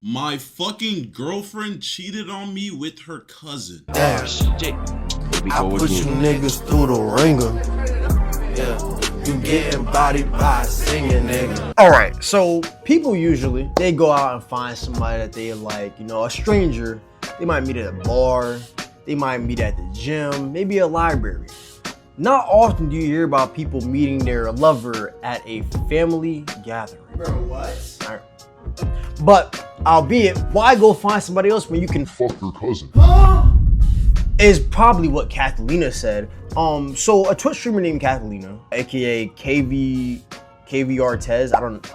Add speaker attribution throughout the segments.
Speaker 1: My fucking girlfriend cheated on me with her cousin.
Speaker 2: Damn shit.
Speaker 3: I put you niggas through the ringer. Yeah, you getting bodied by a singing nigga.
Speaker 2: All right, so people usually, they go out and find somebody that they like, you know, a stranger. They might meet at a bar, they might meet at the gym, maybe a library. Not often do you hear about people meeting their lover at a family gathering.
Speaker 3: Bro, what?
Speaker 2: All right. But albeit, why go find somebody else when you can
Speaker 4: Fuck your cousin.
Speaker 3: Huh?
Speaker 2: is probably what Catalina said. So a Twitch streamer named Catalina, aka Kvrtez,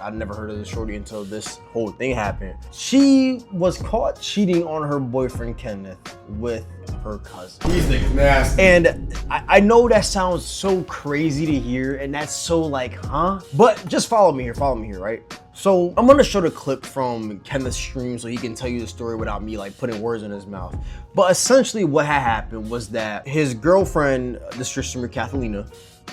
Speaker 2: I never heard of this shorty until this whole thing happened. She was caught cheating on her boyfriend Kenneth with her cousin.
Speaker 3: These niggas nasty.
Speaker 2: And I know that sounds so crazy to hear, and that's so like, huh? But just follow me here, right? So I'm gonna show the clip from Kenneth's stream so he can tell you the story without me like putting words in his mouth. But essentially what had happened was that his girlfriend, the streamer Catalina,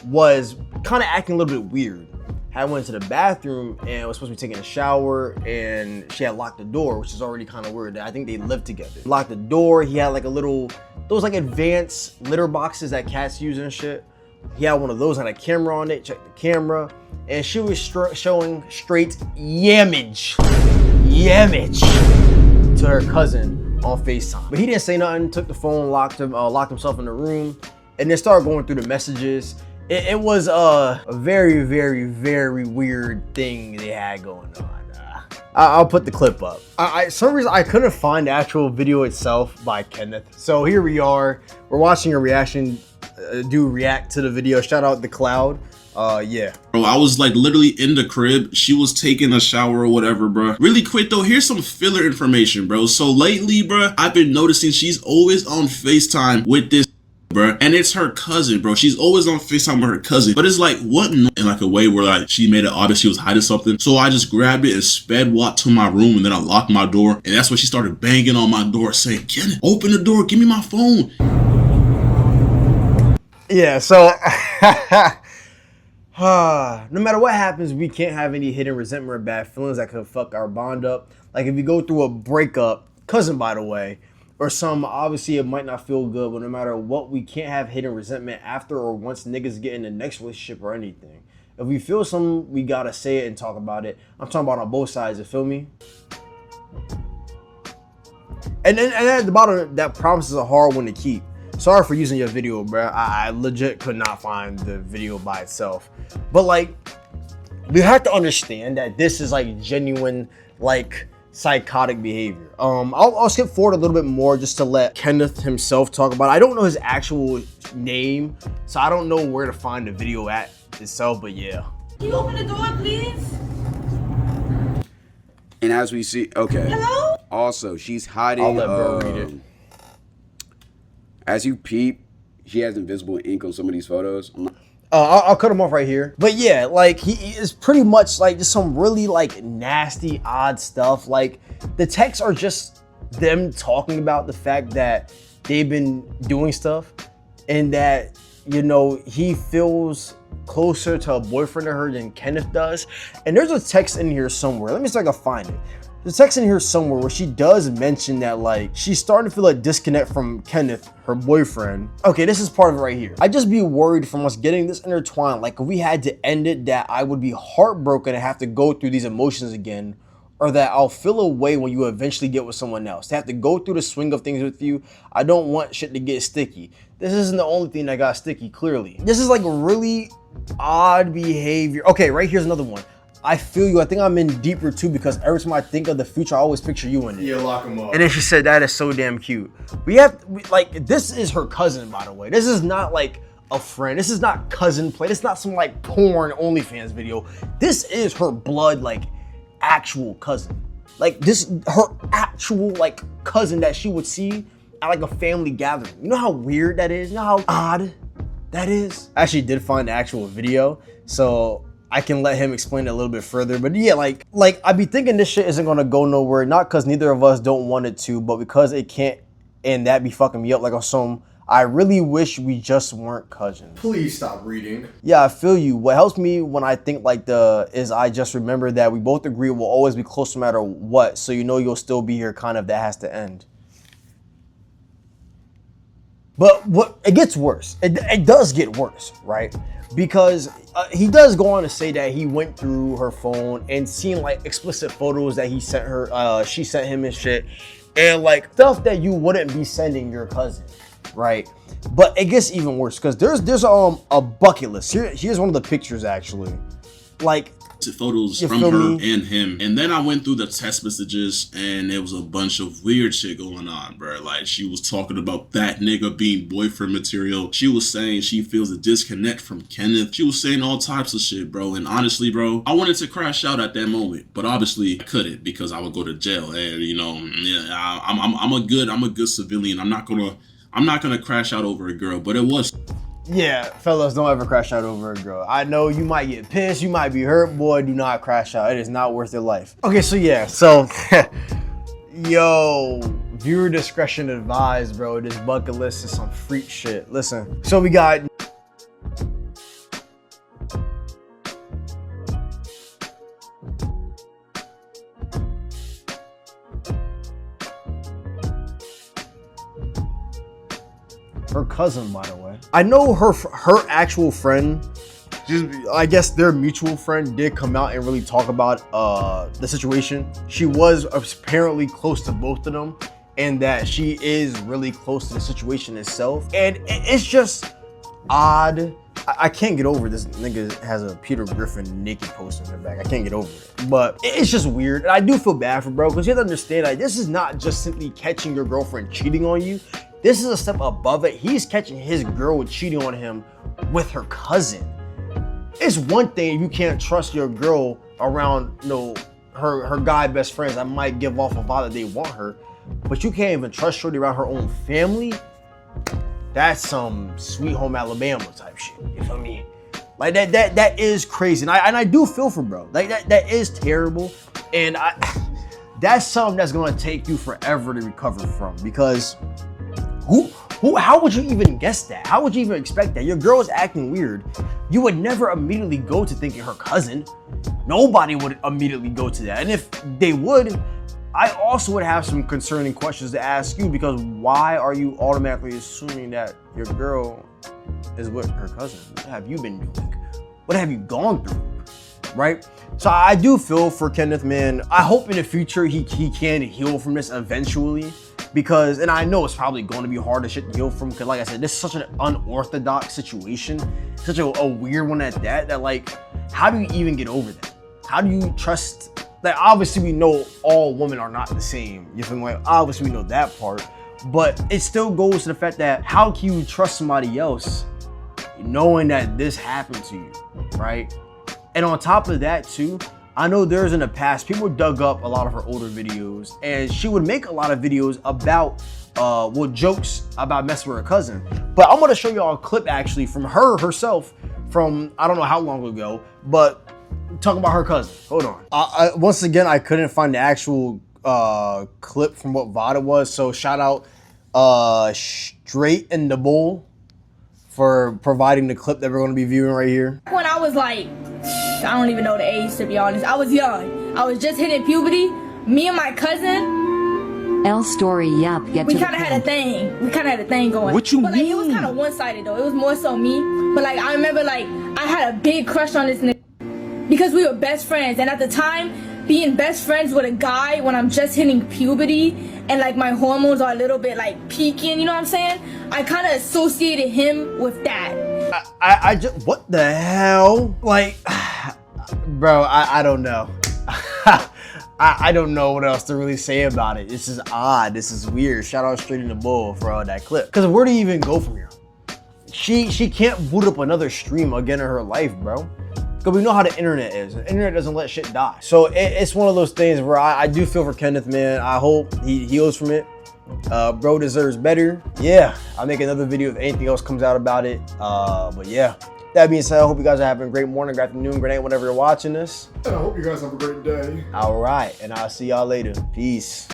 Speaker 2: was kind of acting a little bit weird. Had went to the bathroom and was supposed to be taking a shower, and she had locked the door, which is already kind of weird. I think they lived together. Locked the door. He had like a little, those like advanced litter boxes that cats use and shit. He had one of those, had a camera on it, checked the camera, and she was showing straight yamage to her cousin on FaceTime. But he didn't say nothing, took the phone, locked himself in the room, and then started going through the messages. It was a very, very, very weird thing they had going on. I'll put the clip up. Some reason I couldn't find the actual video itself by Kenneth. So here we are. We're watching a reaction dude react to the video. Shout out The Cloud. Yeah.
Speaker 1: Bro, I was like literally in the crib. She was taking a shower or whatever, bro. Really quick though, here's some filler information, bro. So lately, bro, I've been noticing she's always on FaceTime with this, bro, and it's her cousin, bro. She's always on FaceTime with her cousin, but it's like, what in like a way where like she made it obvious she was hiding something. So I just grabbed it and sped walked to my room, and then I locked my door, and that's when she started banging on my door saying, "Kenneth, open the door, give me my phone."
Speaker 2: Yeah, so no matter what happens, we can't have any hidden resentment or bad feelings that could fuck our bond up. Like if you go through a breakup, cousin by the way, or some, obviously it might not feel good, but no matter what, we can't have hidden resentment after or once niggas get in the next relationship or anything. If we feel something, we gotta say it and talk about it. I'm talking about on both sides, you feel me? And at the bottom, that promise is a hard one to keep. Sorry for using your video, bro. I legit could not find the video by itself. But like, we have to understand that this is like genuine, like, psychotic behavior. I'll skip forward a little bit more just to let Kenneth himself talk about it. I don't know his actual name, so I don't know where to find the video at itself, but yeah.
Speaker 5: Can you open the door, please?
Speaker 6: And as we see, okay.
Speaker 5: Hello?
Speaker 6: Also, she's hiding.
Speaker 2: I'll let bro read it.
Speaker 6: As you peep, she has invisible ink on some of these photos.
Speaker 2: I'll cut him off right here. But yeah, like he is pretty much like just some really like nasty, odd stuff. Like the texts are just them talking about the fact that they've been doing stuff and that, you know, he feels closer to a boyfriend to her than Kenneth does. And there's a text in here somewhere. Let me see if I can find it. There's a text in here somewhere where she does mention that like she's starting to feel a disconnect from Kenneth, her boyfriend. Okay, this is part of it right here. I'd just be worried from us getting this intertwined. Like if we had to end it, that I would be heartbroken and have to go through these emotions again, or that I'll feel a way when you eventually get with someone else. To have to go through the swing of things with you, I don't want shit to get sticky. This isn't the only thing that got sticky, clearly. This is like really odd behavior. Okay, right here's another one. I feel you. I think I'm in deeper too, because every time I think of the future, I always picture you in it.
Speaker 3: Yeah, lock him up.
Speaker 2: And then she said, that is so damn cute. Like, this is her cousin, by the way. This is not like a friend. This is not cousin play. This is not some like porn OnlyFans video. This is her blood, like actual cousin. Like this, her actual like cousin that she would see at like a family gathering. You know how weird that is? You know how odd that is? I actually did find the actual video, so I can let him explain it a little bit further. But yeah, like I be thinking this shit isn't gonna go nowhere, not because neither of us don't want it to, but because it can't, and that be fucking me up like on some, I really wish we just weren't cousins.
Speaker 3: Please stop reading.
Speaker 2: Yeah, I feel you. What helps me when I think like I just remember that we both agree we'll always be close no matter what. So you know you'll still be here, kind of. That has to end. But it gets worse. It does get worse, right? Because he does go on to say that he went through her phone and seen like explicit photos that he sent her, she sent him and shit, and like stuff that you wouldn't be sending your cousin, right? But it gets even worse because there's a bucket list. Here's one of the pictures actually, like
Speaker 1: photos from her and him, and then I went through the text messages and it was a bunch of weird shit going on, bro. Like she was talking about that nigga being boyfriend material. She was saying she feels a disconnect from Kenneth. She was saying all types of shit, bro. And honestly, bro, I wanted to crash out at that moment, but obviously I couldn't because I would go to jail. And you know, yeah, I'm a good civilian. I'm not gonna crash out over a girl, but it was.
Speaker 2: Yeah, fellas, don't ever crash out over a girl. I know you might get pissed, you might be hurt, boy, do not crash out. It is not worth your life. Okay, so yeah, yo, viewer discretion advised, bro. This bucket list is some freak shit. Listen, so we got her cousin, by the way. I know her actual friend, I guess their mutual friend did come out and really talk about the situation. She was apparently close to both of them and that she is really close to the situation itself. And it's just odd. I can't get over this nigga has a Peter Griffin naked poster in their back. I can't get over it. But it's just weird. And I do feel bad for bro because you have to understand that this is not just simply catching your girlfriend cheating on you. This is a step above it. He's catching his girl cheating on him with her cousin. It's one thing if you can't trust your girl around, you know, her guy best friends that might give off a vibe that they want her, but you can't even trust shorty around her own family. That's some Sweet Home Alabama type shit. You feel me? Like that is crazy, and I do feel for bro. Like that is terrible, and that's something that's gonna take you forever to recover from because. How would you even guess that? How would you even expect that? Your girl is acting weird. You would never immediately go to thinking her cousin. Nobody would immediately go to that. And if they would, I also would have some concerning questions to ask you because why are you automatically assuming that your girl is with her cousin? What have you been doing? What have you gone through? Right? So I do feel for Kenneth, man. I hope in the future he can heal from this eventually. Because, and I know it's probably going to be hard to shit to heal from, because like I said, this is such an unorthodox situation, such a weird one at that like, how do you even get over that? How do you trust, like obviously we know all women are not the same, you feel me? Like, obviously we know that part, but it still goes to the fact that how can you trust somebody else knowing that this happened to you, right? And on top of that too, I know there's in the past, people dug up a lot of her older videos and she would make a lot of videos about, jokes about messing with her cousin. But I'm gonna show y'all a clip actually from her herself from, I don't know how long ago, but talking about her cousin. Hold on. Once again, I couldn't find the actual clip from what VOD it was. So shout out Straight in the Bowl for providing the clip that we're gonna be viewing right here.
Speaker 5: When I was like, I don't even know the age to be honest. I was young. I was just hitting puberty. Me and my cousin.
Speaker 4: L story, yep.
Speaker 5: We kind of had a thing. We kind of had a thing going.
Speaker 1: What you mean?
Speaker 5: But like, it was kind of one-sided though. It was more so me. But like, I remember like, I had a big crush on this nigga because we were best friends. And at the time, being best friends with a guy when I'm just hitting puberty and like my hormones are a little bit like peaking, you know what I'm saying? I kind of associated him with that.
Speaker 2: I just, what the hell? Like, bro, I don't know. I don't know what else to really say about it. This is odd. This is weird. Shout out Straight in the Bull for that clip. Because where do you even go from here? She can't boot up another stream again in her life, bro. Because we know how the internet is. The internet doesn't let shit die. So it's one of those things where I do feel for Kenneth, man. I hope he heals from it. Bro deserves better. Yeah, I'll make another video if anything else comes out about it. But yeah, that being said, I hope you guys are having a great morning, great afternoon, great night, whenever you're watching this.
Speaker 3: And I hope you guys have a great day.
Speaker 2: All right, and I'll see y'all later. Peace.